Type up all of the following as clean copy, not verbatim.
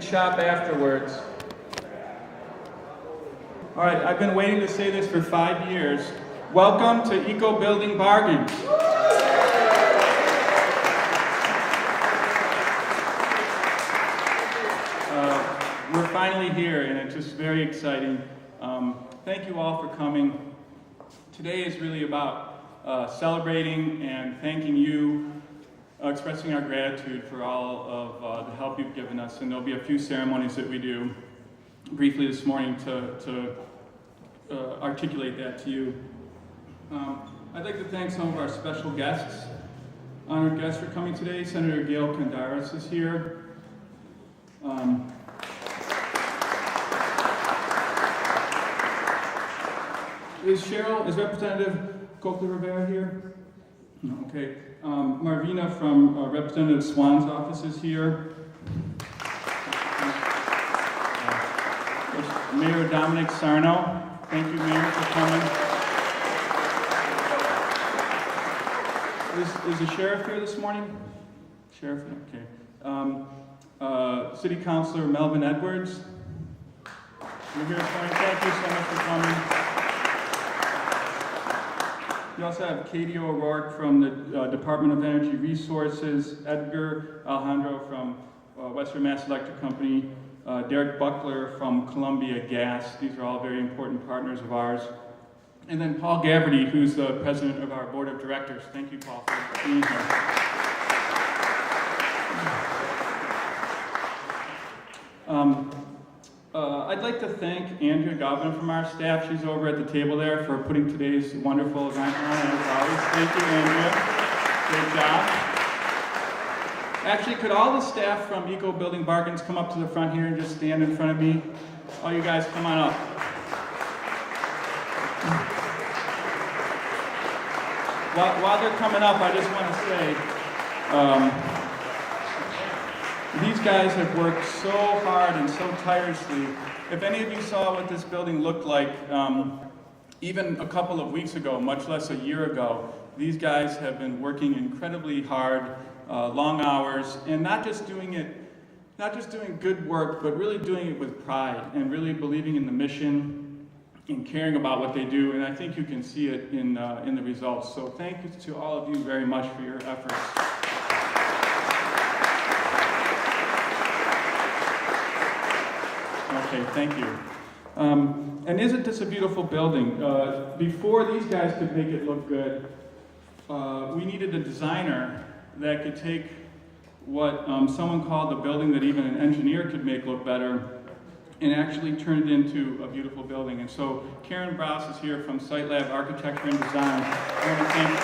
shop afterwards. All right, I've been waiting to say this for 5 years. Welcome to Eco Building Bargains. We're finally here, and it's just very exciting. Thank you all for coming. Today is really about celebrating and thanking you, expressing our gratitude for all of the help you've given us. And there'll be a few ceremonies that we do briefly this morning to articulate that to you. I'd like to thank some of our special guests. Honored guests for coming today. Senator Gail Kondaris is here. Is Representative Coakley-Rivera here? No, okay. Marvina from Representative Swan's office is here. Mayor Dominic Sarno. Thank you, Mayor, for coming. Is the sheriff here this morning? Sheriff, okay. City Councilor Melvin Edwards. You're here this morning. Thank you so much for coming. We also have Katie O'Rourke from the Department of Energy Resources, Edgar Alejandro from Western Mass Electric Company, Derek Buckler from Columbia Gas. These are all very important partners of ours. And then Paul Gaverty, who's the president of our board of directors. Thank you, Paul, for being here. I'd like to thank Andrea Godwin from our staff. She's over at the table there for putting today's wonderful event on, as always. Thank you, Andrea. Great job. Actually, could all the staff from Eco Building Bargains come up to the front here and just stand in front of me? All you guys, come on up. While they're coming up, I just want to say, these guys have worked so hard and so tirelessly. If any of you saw what this building looked like even a couple of weeks ago, much less a year ago, these guys have been working incredibly hard, long hours, and not just doing good work, but really doing it with pride and really believing in the mission and caring about what they do. And I think you can see it in the results. So thank you to all of you very much for your efforts. Okay, thank you. And isn't this a beautiful building? Before these guys could make it look good, we needed a designer that could take what someone called a building that even an engineer could make look better and actually turn it into a beautiful building. And so Karen Brous is here from Site Lab Architecture and Design. I want to thank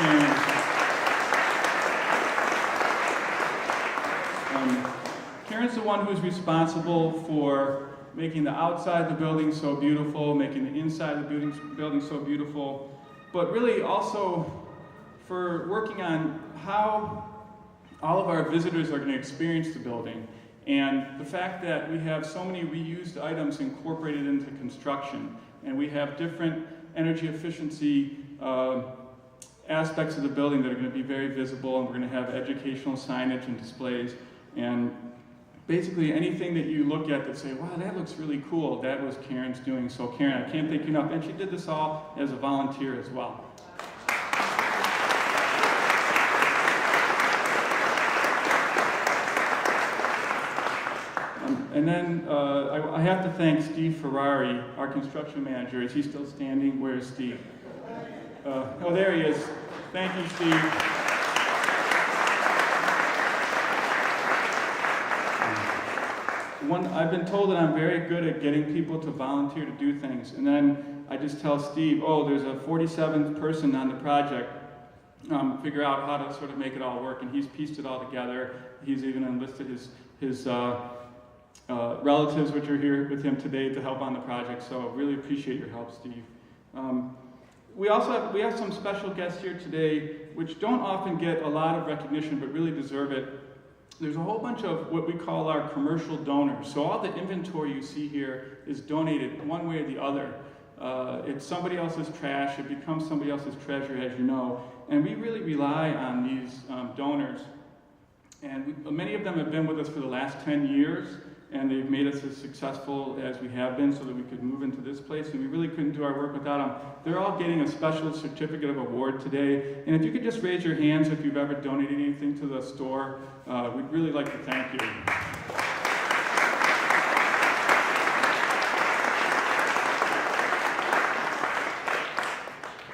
Karen. Karen's the one who's responsible for making the outside of the building so beautiful, making the inside of the building so beautiful, but really also for working on how all of our visitors are going to experience the building, and the fact that we have so many reused items incorporated into construction, and we have different energy efficiency aspects of the building that are going to be very visible, and we're going to have educational signage and displays, and basically anything that you look at that say, wow, that looks really cool, that was Karen's doing. So Karen, I can't thank you enough. And she did this all as a volunteer as well. And then I have to thank Steve Ferrari, our construction manager. Is he still standing? Where is Steve? Oh, there he is. Thank you, Steve. I've been told that I'm very good at getting people to volunteer to do things, and then I just tell Steve, oh, there's a 47th person on the project, figure out how to sort of make it all work, and he's pieced it all together. He's even enlisted his relatives, which are here with him today, to help on the project, so really appreciate your help, Steve. We have some special guests here today, which don't often get a lot of recognition, but really deserve it. There's a whole bunch of what we call our commercial donors. So all the inventory you see here is donated one way or the other. It's somebody else's trash, it becomes somebody else's treasure, as you know. And we really rely on these donors. And many of them have been with us for the last 10 years. and they've made us as successful as we have been so that we could move into this place, and we really couldn't do our work without them. They're all getting a special certificate of award today, and if you could just raise your hands if you've ever donated anything to the store, we'd really like to thank you.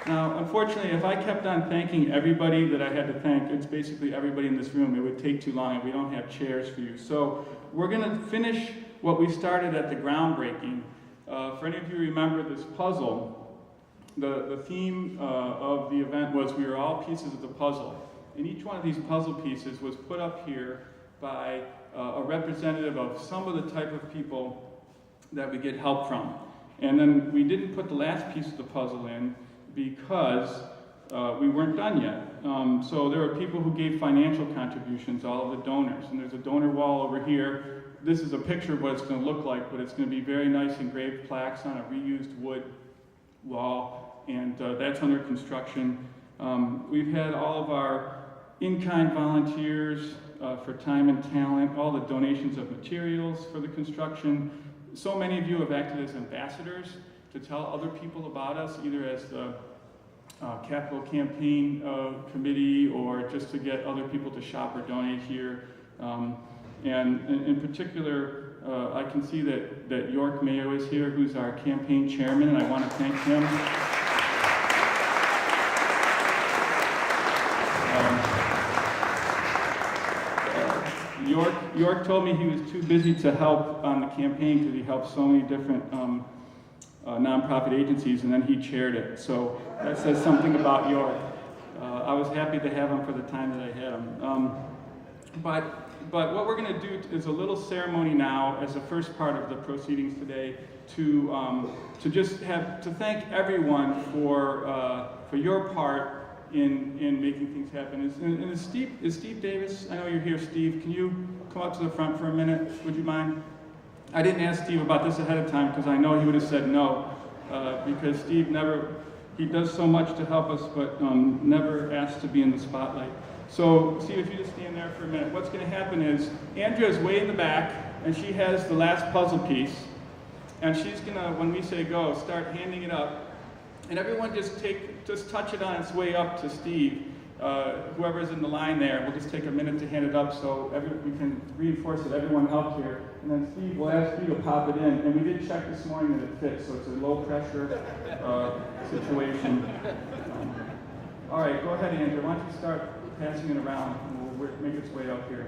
Now, unfortunately, if I kept on thanking everybody that I had to thank, it's basically everybody in this room, it would take too long, and we don't have chairs for you. So we're going to finish what we started at the groundbreaking. For any of you who remember this puzzle, the theme of the event was we were all pieces of the puzzle. And each one of these puzzle pieces was put up here by a representative of some of the type of people that we get help from. And then we didn't put the last piece of the puzzle in because we weren't done yet. So there are people who gave financial contributions, all of the donors. And there's a donor wall over here. This is a picture of what it's going to look like, but it's going to be very nice engraved plaques on a reused wood wall, and that's under construction. We've had all of our in-kind volunteers for time and talent, all the donations of materials for the construction. So many of you have acted as ambassadors to tell other people about us, either as the capital campaign committee or just to get other people to shop or donate here. And in particular, I can see that York Mayo is here, who's our campaign chairman, and I want to thank him. York told me he was too busy to help on the campaign because he helped so many different nonprofit agencies, and then he chaired it. So that says something about York. I was happy to have him for the time that I had him. But what we're going to do is a little ceremony now as the first part of the proceedings today to just have to thank everyone for your part in making things happen. Is Steve Davis? I know you're here, Steve. Can you come up to the front for a minute? Would you mind? I didn't ask Steve about this ahead of time because I know he would have said no, because Steve he does so much to help us, but never asks to be in the spotlight. So, Steve, if you just stand there for a minute, what's going to happen is Andrea is way in the back, and she has the last puzzle piece, and she's going to, when we say go, start handing it up, and everyone just touch it on its way up to Steve. Whoever's in the line there, we'll just take a minute to hand it up so we can reinforce that everyone helped here. And then Steve will ask you to pop it in. And we did check this morning that it fits, so it's a low pressure situation. All right, go ahead, Andrew. Why don't you start passing it around, and we'll make its way up here.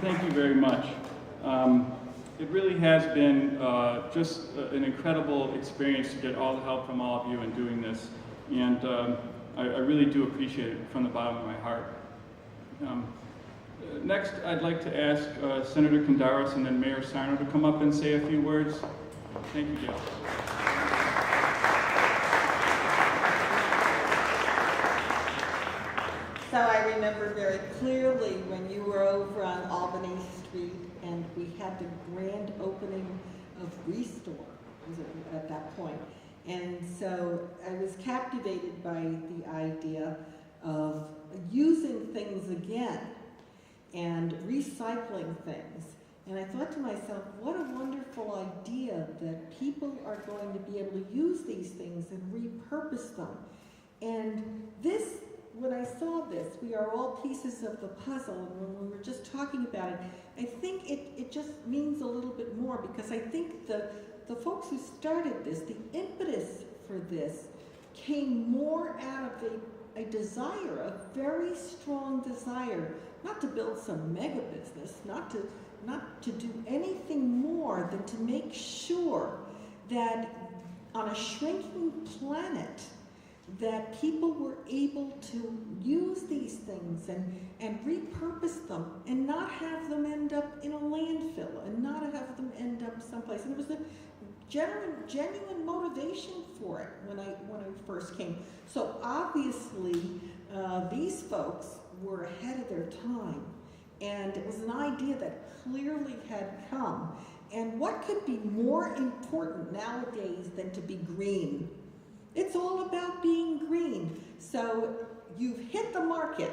Thank you very much. It really has been just an incredible experience to get all the help from all of you in doing this, and I really do appreciate it from the bottom of my heart. Next, I'd like to ask Senator Kondaros and then Mayor Sarno to come up and say a few words. Thank you, Gail. So I remember very clearly when you were over on Albany Street and we had the grand opening of Restore, was it at that point? And so I was captivated by the idea of using things again and recycling things. And I thought to myself, what a wonderful idea that people are going to be able to use these things and repurpose them. And this, when I saw this, we are all pieces of the puzzle, and when we were just talking about it, I think it just means a little bit more, because I think the folks who started this, the impetus for this, came more out of a desire, a very strong desire, not to build some mega business, not to do anything more than to make sure that on a shrinking planet, that people were able to use these things and repurpose them and not have them end up in a landfill and not have them end up someplace. And there was a genuine motivation for it when I first came. So obviously, these folks were ahead of their time, and it was an idea that clearly had come. And what could be more important nowadays than to be green? It's all about being green. So you've hit the market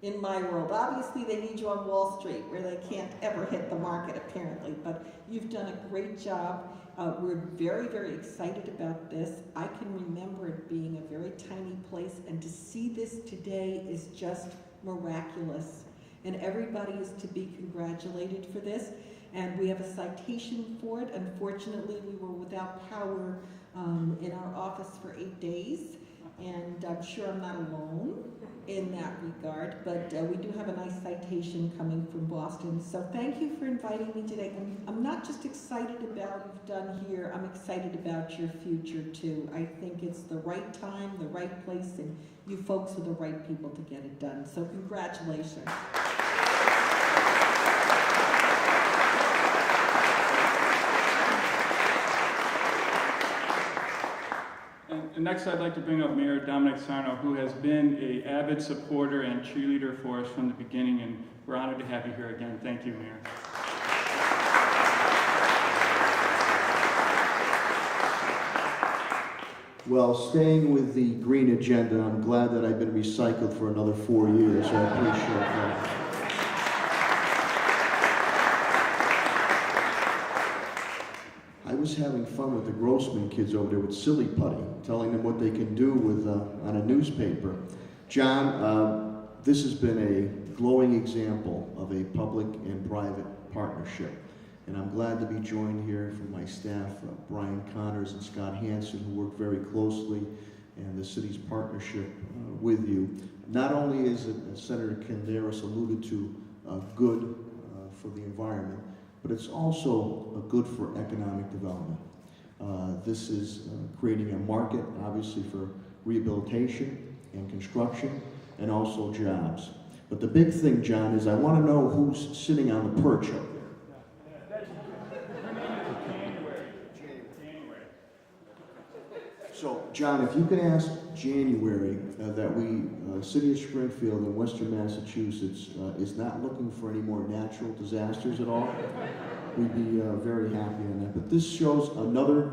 in my world. Obviously, they need you on Wall Street where they can't ever hit the market, apparently, but you've done a great job. We're very, very excited about this. I can remember it being a very tiny place, and to see this today is just miraculous. And everybody is to be congratulated for this. And we have a citation for it. Unfortunately, we were without power in our office for 8 days, and I'm sure I'm not alone in that regard, but we do have a nice citation coming from Boston. So thank you for inviting me today. I'm not just excited about what you've done here, I'm excited about your future too. I think it's the right time, the right place, and you folks are the right people to get it done. So congratulations. And next, I'd like to bring up Mayor Dominic Sarno, who has been an avid supporter and cheerleader for us from the beginning, and we're honored to have you here again. Thank you, Mayor. Well, staying with the green agenda, I'm glad that I've been recycled for another 4 years. I appreciate that. I was having fun with the Grossman kids over there with silly putty, telling them what they can do with on a newspaper. John, this has been a glowing example of a public and private partnership. And I'm glad to be joined here from my staff, Brian Connors and Scott Hansen, who work very closely, and the city's partnership with you. Not only is it, as Senator Kandaras alluded to, good for the environment, but it's also good for economic development. This is creating a market, obviously, for rehabilitation and construction, and also jobs. But the big thing, John, is I want to know who's sitting on the perch up there. So, John, if you could ask January that we, City of Springfield in Western Massachusetts is not looking for any more natural disasters at all, we'd be very happy on that. But this shows another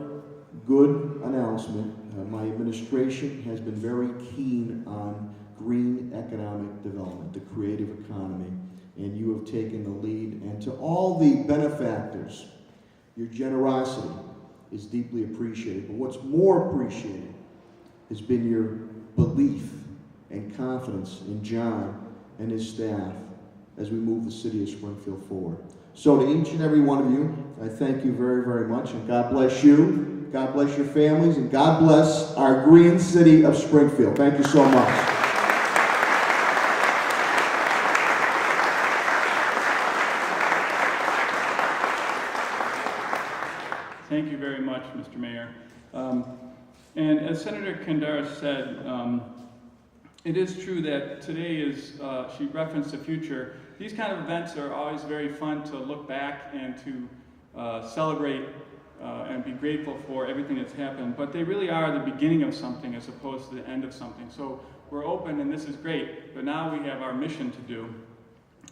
good announcement. My administration has been very keen on green economic development, the creative economy, and you have taken the lead. And to all the benefactors, your generosity is deeply appreciated. But what's more appreciated has been your belief and confidence in John and his staff as we move the city of Springfield forward. So to each and every one of you, I thank you very, very much, and God bless you, God bless your families, and God bless our green city of Springfield. Thank you so much. Thank you very much, Mr. Mayor. And as Senator Kandaras said, it is true that today is, she referenced the future. These kind of events are always very fun to look back and to celebrate and be grateful for everything that's happened, but they really are the beginning of something as opposed to the end of something. So we're open and this is great, but now we have our mission to do.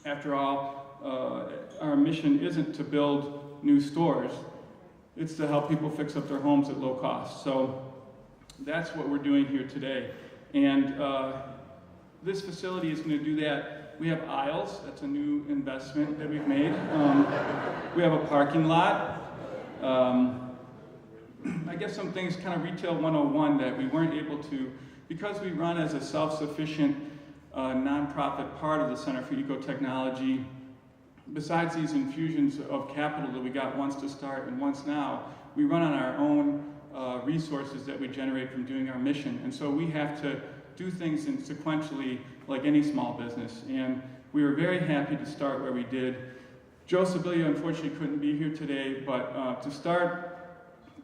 After all, our mission isn't to build new stores, it's to help people fix up their homes at low cost. So that's what we're doing here today. And this facility is going to do that. We have aisles, that's a new investment that we've made. We have a parking lot. I guess some things kind of retail 101 that we weren't able to, because we run as a self-sufficient nonprofit part of the Center for Ecotechnology. Besides these infusions of capital that we got once to start and once now, we run on our own resources that we generate from doing our mission. And so we have to do things in sequentially like any small business. And we were very happy to start where we did. Joe Sibilia unfortunately couldn't be here today, but to start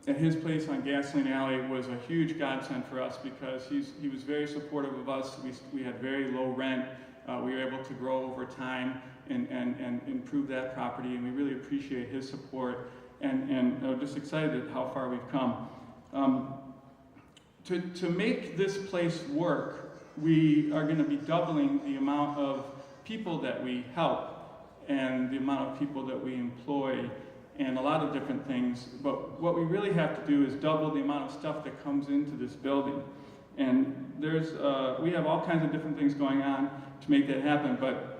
at his place on Gasoline Alley was a huge godsend for us because he was very supportive of us. We had very low rent. We were able to grow over time and improve that property, and we really appreciate his support, and I'm just excited at how far we've come. To make this place work, we are going to be doubling the amount of people that we help and the amount of people that we employ and a lot of different things. But what we really have to do is double the amount of stuff that comes into this building. And we have all kinds of different things going on to make that happen, but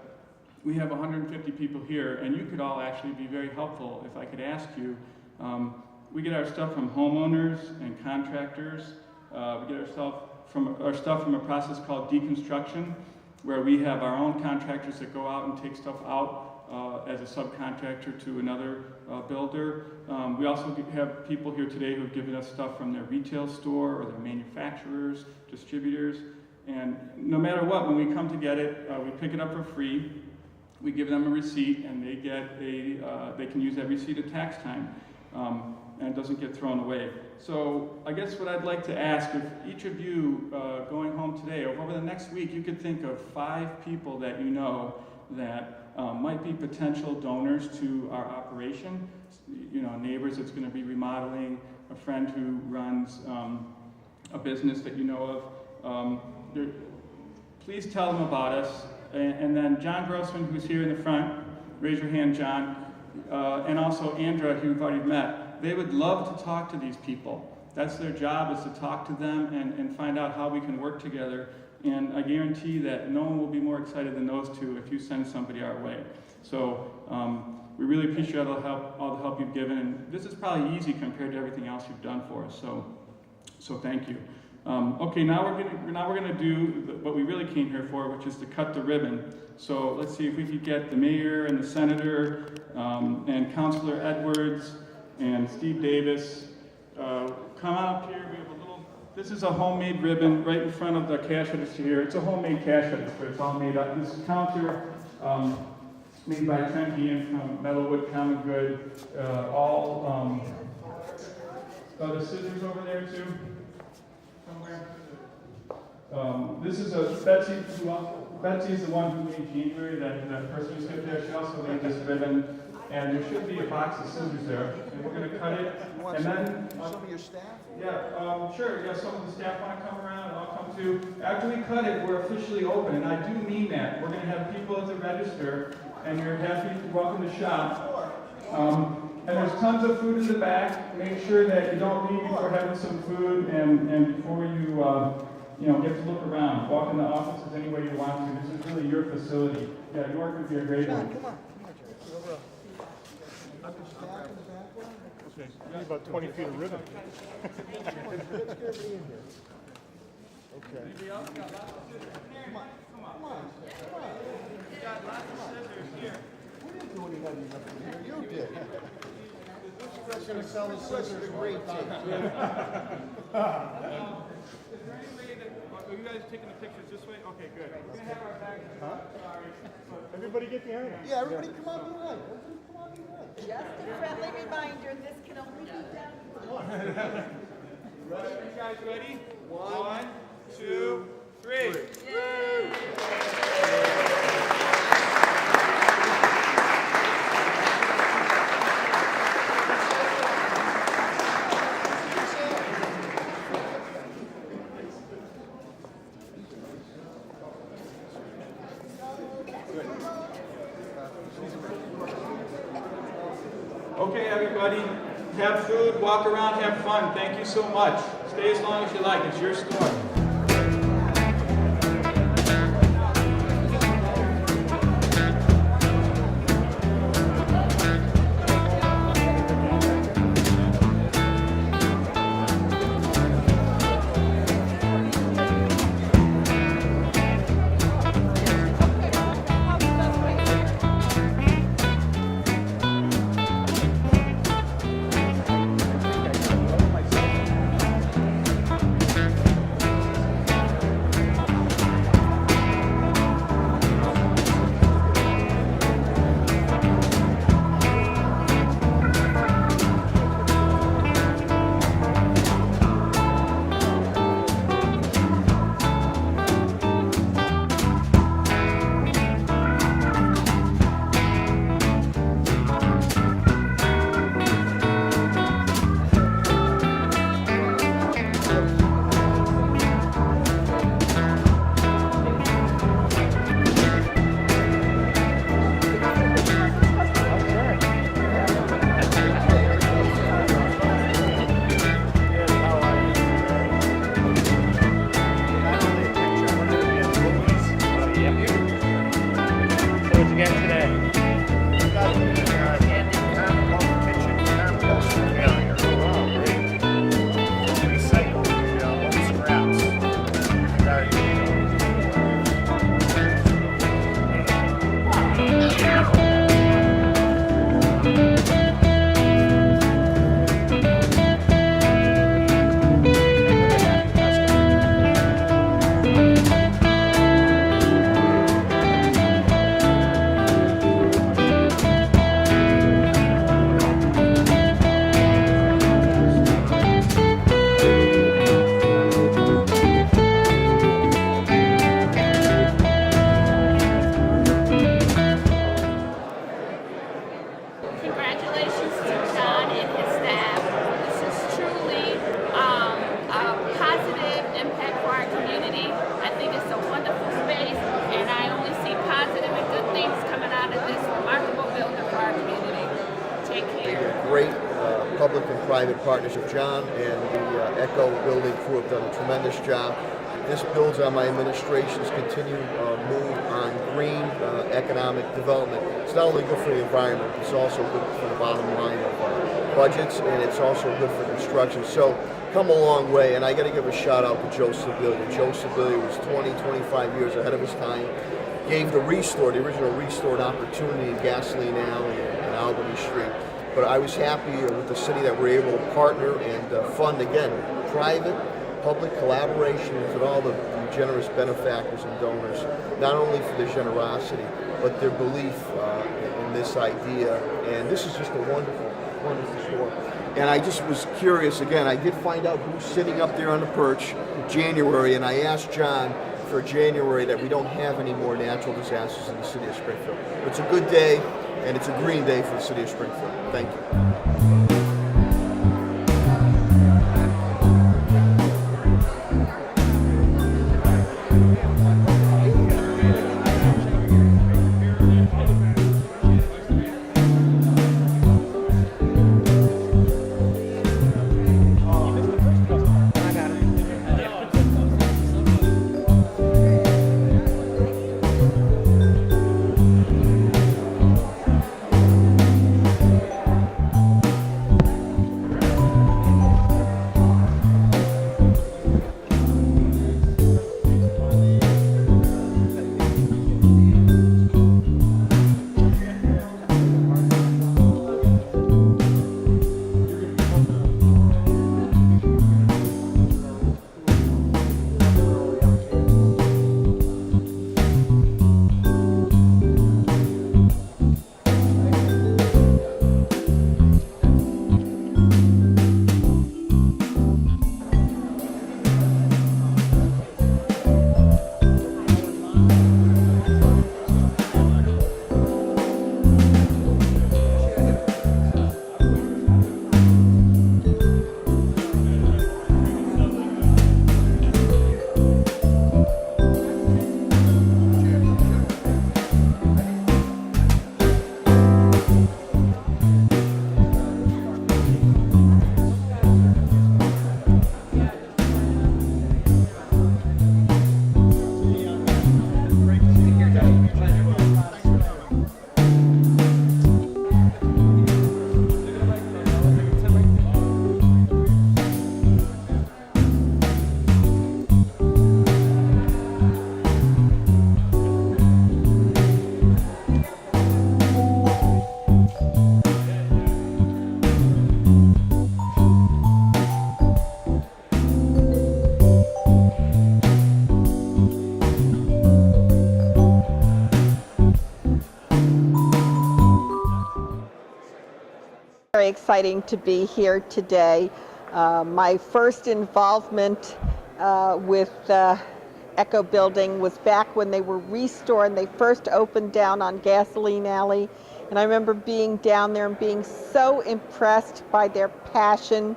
we have 150 people here, and you could all actually be very helpful if I could ask you. We get our stuff from homeowners and contractors. We get our stuff from a process called deconstruction, where we have our own contractors that go out and take stuff out as a subcontractor to another builder. We also have people here today who've given us stuff from their retail store or their manufacturers, distributors, and no matter what, when we come to get it, we pick it up for free. We give them a receipt, and they can use that receipt at tax time, and it doesn't get thrown away. So I guess what I'd like to ask, if each of you going home today, or over the next week, you could think of 5 people that you know that might be potential donors to our operation. You know, neighbors that's going to be remodeling, a friend who runs a business that you know of. Please tell them about us. And then John Grossman, who's here in the front, raise your hand, John, and also Andra, who you've already met. They would love to talk to these people. That's their job, is to talk to them and find out how we can work together. And I guarantee that no one will be more excited than those two if you send somebody our way. So we really appreciate all the help you've given. And this is probably easy compared to everything else you've done for us. So thank you. Okay, now we're gonna do what we really came here for, which is to cut the ribbon. So let's see if we could get the mayor and the senator and Councilor Edwards and Steve Davis come on up here. We have a little. This is a homemade ribbon right in front of the cash register here. It's a homemade cash register. It's all made up. This counter made by Trent Ian from Metalwood Common Good. The scissors over there too. This is Betsy. Betsy is the one who made January. That person who's up there. She also made this ribbon, and there should be a box of scissors there. And we're going to cut it. And then some of your staff? Yeah, sure. Yeah, some of the staff want to come around, and I'll come too. After we cut it, we're officially open, and I do mean that. We're going to have people at the register, and you're welcome to shop. And there's tons of food in the back. Make sure that you don't leave before having some food, and before you get to look around. Walk in the offices any way you want to. This is really your facility. Yeah, York would be a great one. Come on. Okay, you need about 20 feet of ribbon. Okay. Anybody else got lots of scissors? Come on. We got lots of scissors here. We didn't do anything up here. You did. We're just going to sell the scissors great Is there any way that, are you guys taking the pictures this way? Okay, good. We're going to have our bags. Sorry. Everybody get behind him. Yeah, everybody come on be right. Everybody come on be right. Just a friendly reminder, this can only be done. Ready? You guys ready? 1, 2, 3. Okay, everybody, have food, walk around, have fun. Thank you so much. Stay as long as you like. It's your store. great public and private partnership. John and the Echo Building crew have done a tremendous job. This builds on my administration's continued move on green economic development. It's not only good for the environment, it's also good for the bottom line of budgets, and it's also good for construction. So, come a long way, and I got to give a shout out to Joe Sibilia. Joe Sibilia was 25 years ahead of his time. Gave the original Restore, an opportunity in Gasoline Alley and Albany Street. But I was happy with the city that we're able to partner and fund, again, private, public collaboration with all the generous benefactors and donors, not only for their generosity, but their belief in this idea. And this is just a wonderful, wonderful store. And I just was curious, again, I did find out who's sitting up there on the perch in January, and I asked John for January that we don't have any more natural disasters in the city of Springfield. It's a good day, and it's a green day for the city of Springfield. Thank you. Very exciting to be here today. My first involvement with Echo Building was back when they were restored and they first opened down on Gasoline Alley. And I remember being down there and being so impressed by their passion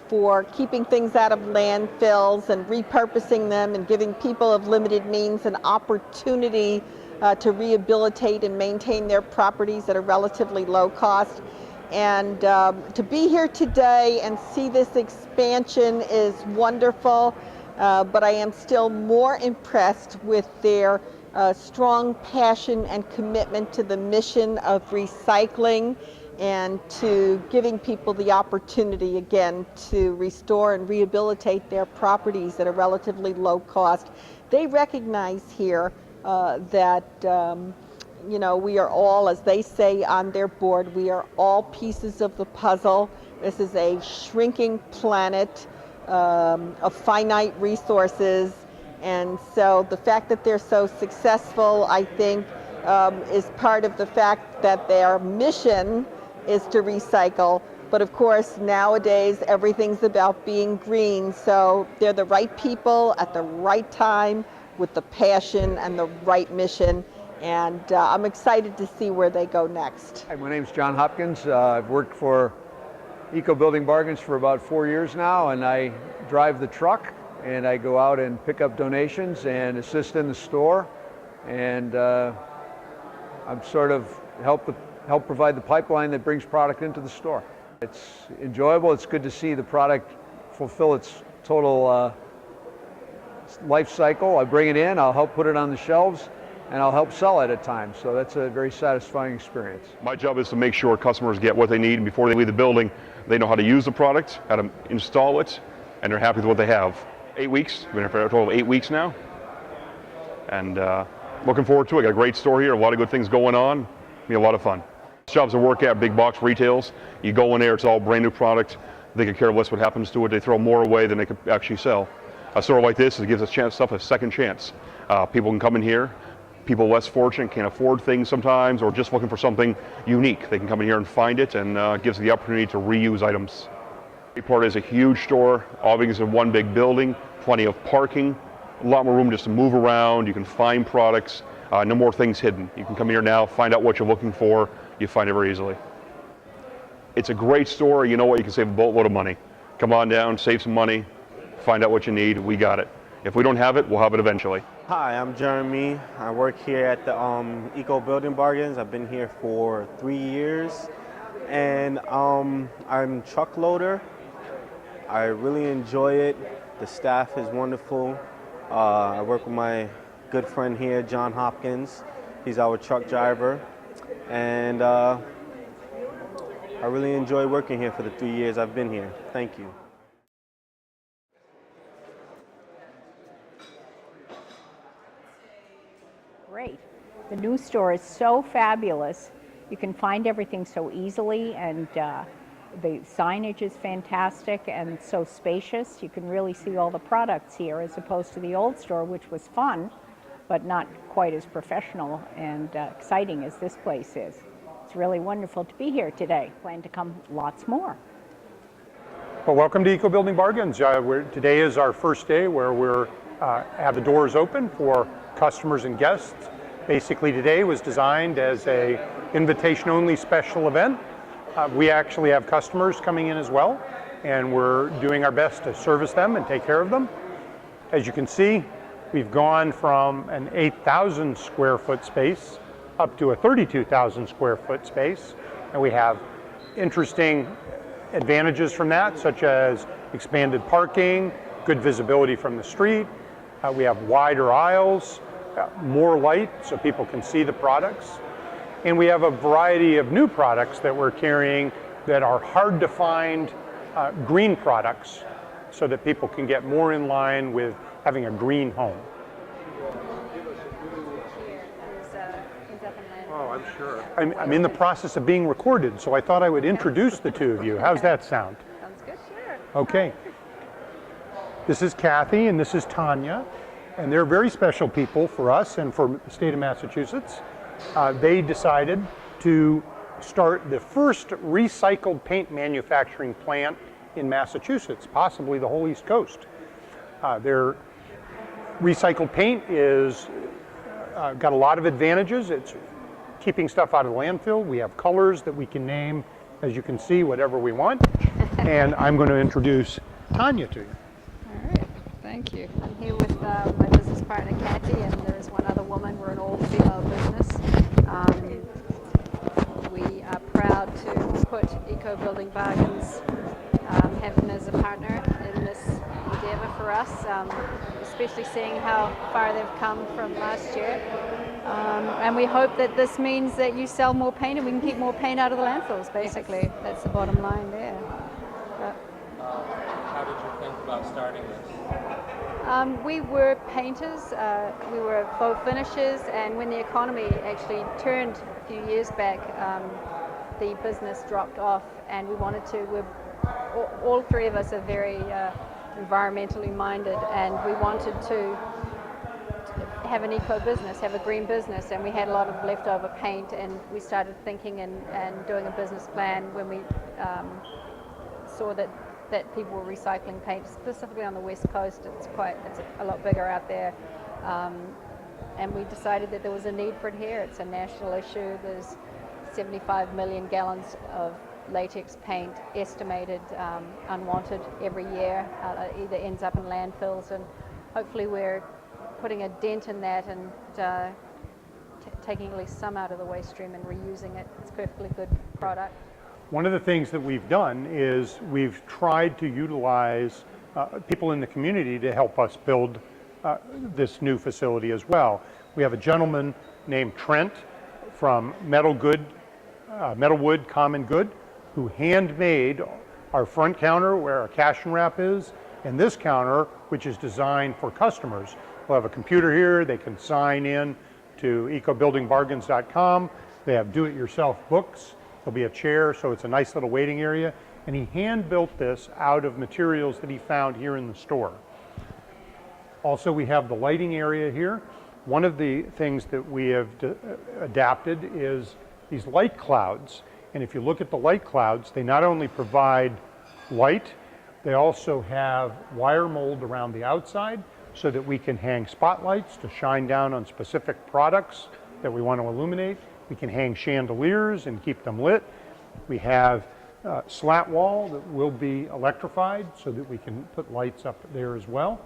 for keeping things out of landfills and repurposing them and giving people of limited means an opportunity to rehabilitate and maintain their properties at a relatively low cost. And to be here today and see this expansion is wonderful, but I am still more impressed with their strong passion and commitment to the mission of recycling and to giving people the opportunity again to restore and rehabilitate their properties at a relatively low cost. They recognize here that you know, we are all, as they say on their board, we are all pieces of the puzzle. This is a shrinking planet of finite resources. And so the fact that they're so successful, I think, is part of the fact that their mission is to recycle. But of course, nowadays, everything's about being green. So they're the right people at the right time with the passion and the right mission. And I'm excited to see where they go next. Hi, my name's John Hopkins. I've worked for Eco Building Bargains for about 4 years now, and I drive the truck and I go out and pick up donations and assist in the store, and I'm sort of help the help provide the pipeline that brings product into the store. It's enjoyable. It's good to see the product fulfill its total life cycle. I bring it in, I'll help put it on the shelves, and I'll help sell it at times. So that's a very satisfying experience. My job is to make sure customers get what they need, and before they leave the building, they know how to use the product, how to install it, and they're happy with what they have. 8 weeks, we've been here for a total of 8 weeks now, and looking forward to it. Got a great store here, a lot of good things going on. It'll be a lot of fun. Jobs to work at, big box retails. You go in there, it's all brand new product. They could care less what happens to it. They throw more away than they could actually sell. A store like this, it gives us stuff a second chance. People can come in here. People less fortunate can't afford things sometimes, or just looking for something unique. They can come in here and find it, and gives the opportunity to reuse items. The part is a huge store, all because of one big building, plenty of parking, a lot more room just to move around. You can find products, no more things hidden. You can come here now, find out what you're looking for. You find it very easily. It's a great store. You know what? You can save a boatload of money. Come on down, save some money, find out what you need. We got it. If we don't have it, we'll have it eventually. Hi, I'm Jeremy. I work here at the Eco Building Bargains. I've been here for 3 years, and I'm truck loader. I really enjoy it. The staff is wonderful. I work with my good friend here, John Hopkins. He's our truck driver, and I really enjoy working here for the 3 years I've been here. Thank you. Great. The new store is so fabulous. You can find everything so easily, and the signage is fantastic and so spacious. You can really see all the products here, as opposed to the old store, which was fun, but not quite as professional and exciting as this place is. It's really wonderful to be here today. Plan to come lots more. Well, welcome to Eco Building Bargains. Today is our first day where we're have the doors open for customers and guests. Basically, today was designed as a invitation-only special event. We actually have customers coming in as well, and we're doing our best to service them and take care of them. As you can see, we've gone from an 8,000 square foot space up to a 32,000 square foot space, and we have interesting advantages from that, such as expanded parking, good visibility from the street. We have wider aisles, more light so people can see the products. And we have a variety of new products that we're carrying that are hard to find green products, so that people can get more in line with having a green home. Oh, I'm sure. I'm in the process of being recorded, so I thought I would introduce the two of you. How's that sound? Sounds good, sure. Okay. This is Kathy and this is Tanya, and they're very special people for us and for the state of Massachusetts. They decided to start the first recycled paint manufacturing plant in Massachusetts, possibly the whole East Coast. Their recycled paint is got a lot of advantages. It's keeping stuff out of the landfill. We have colors that we can name, as you can see, whatever we want. And I'm going to introduce Tanya to you. All right, thank you. I'm here with my business partner, Kathy, and there is one other woman. We're an all-female business. We are proud to put Eco Building Bargains, have them as a partner in this endeavor for us, especially seeing how far they've come from last year. And we hope that this means that you sell more paint and we can keep more paint out of the landfills, basically. Yes. That's the bottom line there. How did you think about starting this? We were painters, we were faux finishers, and when the economy actually turned a few years back, the business dropped off, and we wanted to, all three of us are very environmentally minded, and we wanted to have an eco business, have a green business, and we had a lot of leftover paint, and we started thinking and doing a business plan when we saw that people were recycling paint, specifically on the West Coast. It's a lot bigger out there, and we decided that there was a need for it here. It's a national issue. There's 75 million gallons of latex paint estimated unwanted every year, either ends up in landfills, and hopefully we're putting a dent in that and taking at least some out of the waste stream and reusing it. It's a perfectly good product. One of the things that we've done is we've tried to utilize people in the community to help us build this new facility as well. We have a gentleman named Trent from Metalwood Common Good, who handmade our front counter where our cash and wrap is, and this counter, which is designed for customers. We'll have a computer here, they can sign in to ecobuildingbargains.com. They have do-it-yourself books. There'll be a chair, so it's a nice little waiting area. And he hand-built this out of materials that he found here in the store. Also, we have the lighting area here. One of the things that we have adapted is these light clouds. And if you look at the light clouds, they not only provide light, they also have wire mold around the outside so that we can hang spotlights to shine down on specific products that we want to illuminate. We can hang chandeliers and keep them lit. We have slat wall that will be electrified so that we can put lights up there as well.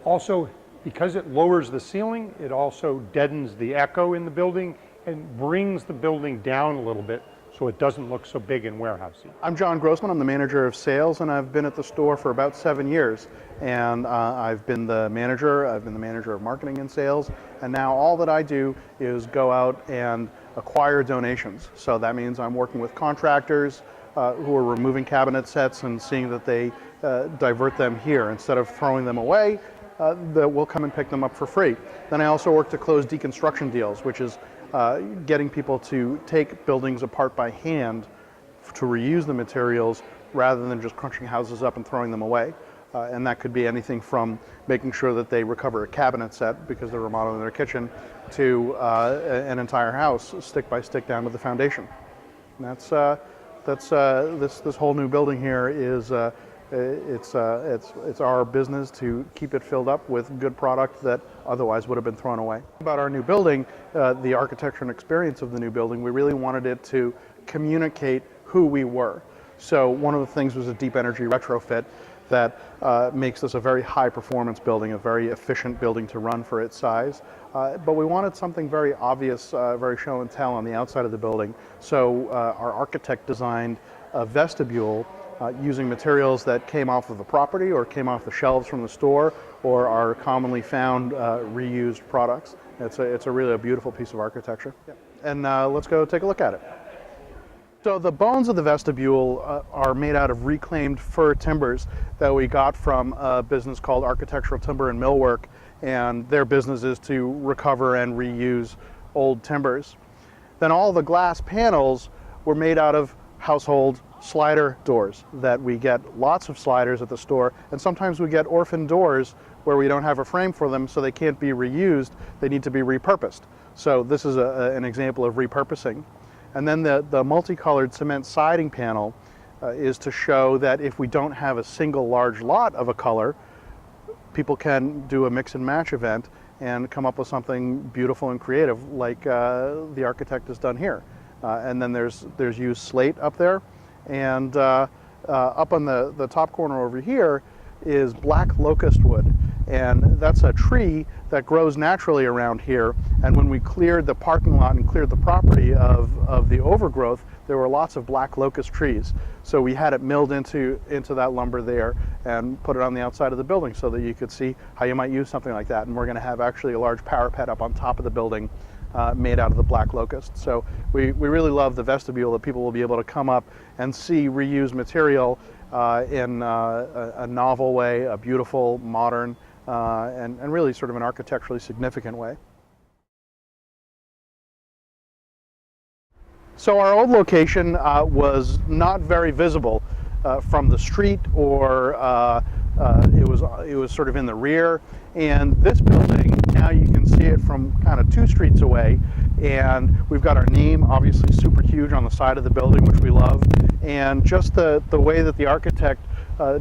Also, because it lowers the ceiling, it also deadens the echo in the building and brings the building down a little bit so it doesn't look so big and warehousey. I'm John Grossman. I'm the manager of sales, and I've been at the store for about 7 years. And I've been the manager of marketing and sales, and now all that I do is go out and acquire donations. So that means I'm working with contractors who are removing cabinet sets and seeing that they divert them here. Instead of throwing them away, that we'll come and pick them up for free. Then I also work to close deconstruction deals, which is getting people to take buildings apart by hand to reuse the materials rather than just crunching houses up and throwing them away. And that could be anything from making sure that they recover a cabinet set because they're remodeling their kitchen to an entire house stick by stick down to the foundation. And this whole new building here is it's our business to keep it filled up with good product that otherwise would have been thrown away. About our new building, the architecture and experience of the new building, we really wanted it to communicate who we were. So one of the things was a deep energy retrofit that makes this a very high performance building, a very efficient building to run for its size. But we wanted something very obvious, very show and tell on the outside of the building. So our architect designed a vestibule using materials that came off of the property or came off the shelves from the store or are commonly found reused products. It's a really beautiful piece of architecture. Yeah. And let's go take a look at it. So the bones of the vestibule are made out of reclaimed fir timbers that we got from a business called Architectural Timber and Millwork, and their business is to recover and reuse old timbers. Then all the glass panels were made out of household slider doors that we get lots of sliders at the store, and sometimes we get orphan doors where we don't have a frame for them, so they can't be reused, they need to be repurposed. So this is an example of repurposing. And then the multicolored cement siding panel is to show that if we don't have a single large lot of a color, people can do a mix and match event and come up with something beautiful and creative like the architect has done here. And then there's used slate up there, and up on the top corner over here is black locust wood, and that's a tree that grows naturally around here. And when we cleared the parking lot and cleared the property of the overgrowth, there were lots of black locust trees. So we had it milled into that lumber there and put it on the outside of the building so that you could see how you might use something like that. And we're going to have actually a large parapet up on top of the building made out of the black locust. So we really love the vestibule, that people will be able to come up and see reused material in a novel way, a beautiful, modern, and really sort of an architecturally significant way. So our old location was not very visible from the street, or it was sort of in the rear. And this building, now you can see it from kind of 2 streets away, and we've got our name obviously super huge on the side of the building, which we love, and just the way that the architect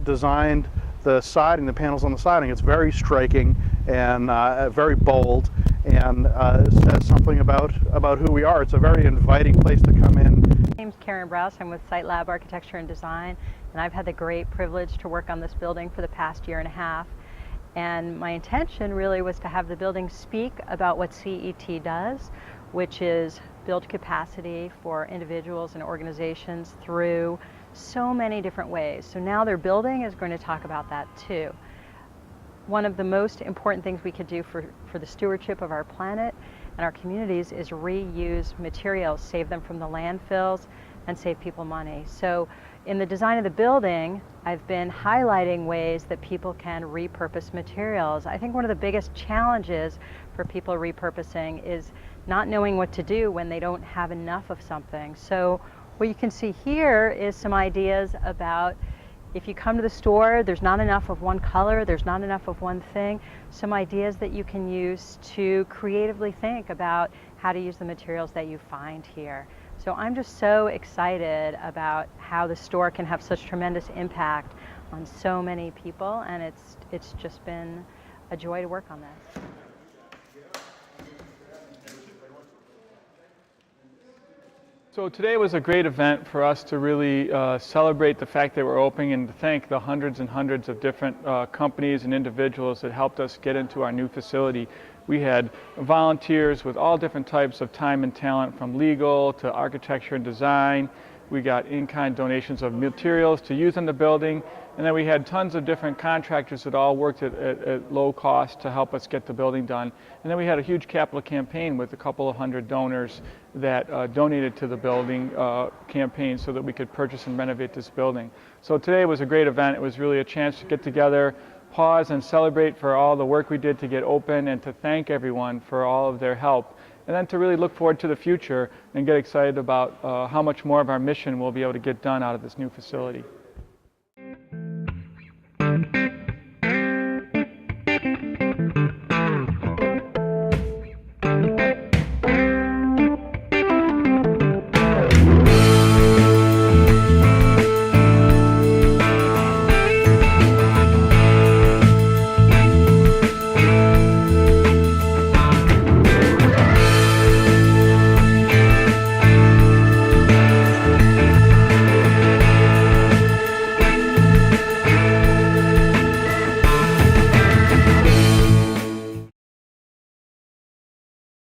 designed the siding, the panels on the siding, it's very striking and very bold, and says something about who we are. It's a very inviting place to come in. My name's Karen Browse. I'm with Site Lab Architecture and Design, and I've had the great privilege to work on this building for the past 1.5 years. And my intention really was to have the building speak about what CET does, which is build capacity for individuals and organizations through so many different ways. So now their building is going to talk about that too. One of the most important things we could do for the stewardship of our planet and our communities is reuse materials, save them from the landfills, and save people money. So in the design of the building, I've been highlighting ways that people can repurpose materials. I think one of the biggest challenges for people repurposing is not knowing what to do when they don't have enough of something. So what you can see here is some ideas about if you come to the store, there's not enough of one color, there's not enough of one thing, some ideas that you can use to creatively think about how to use the materials that you find here. So I'm just so excited about how the store can have such tremendous impact on so many people, and it's just been a joy to work on this. So today was a great event for us to really celebrate the fact that we're opening and to thank the hundreds and hundreds of different companies and individuals that helped us get into our new facility. We had volunteers with all different types of time and talent, from legal to architecture and design. We got in-kind donations of materials to use in the building, and then we had tons of different contractors that all worked at low cost to help us get the building done. And then we had a huge capital campaign with a couple of hundred donors that donated to the building campaign so that we could purchase and renovate this building. So today was a great event. It was really a chance to get together, pause and celebrate for all the work we did to get open, and to thank everyone for all of their help. And then to really look forward to the future and get excited about how much more of our mission we'll be able to get done out of this new facility.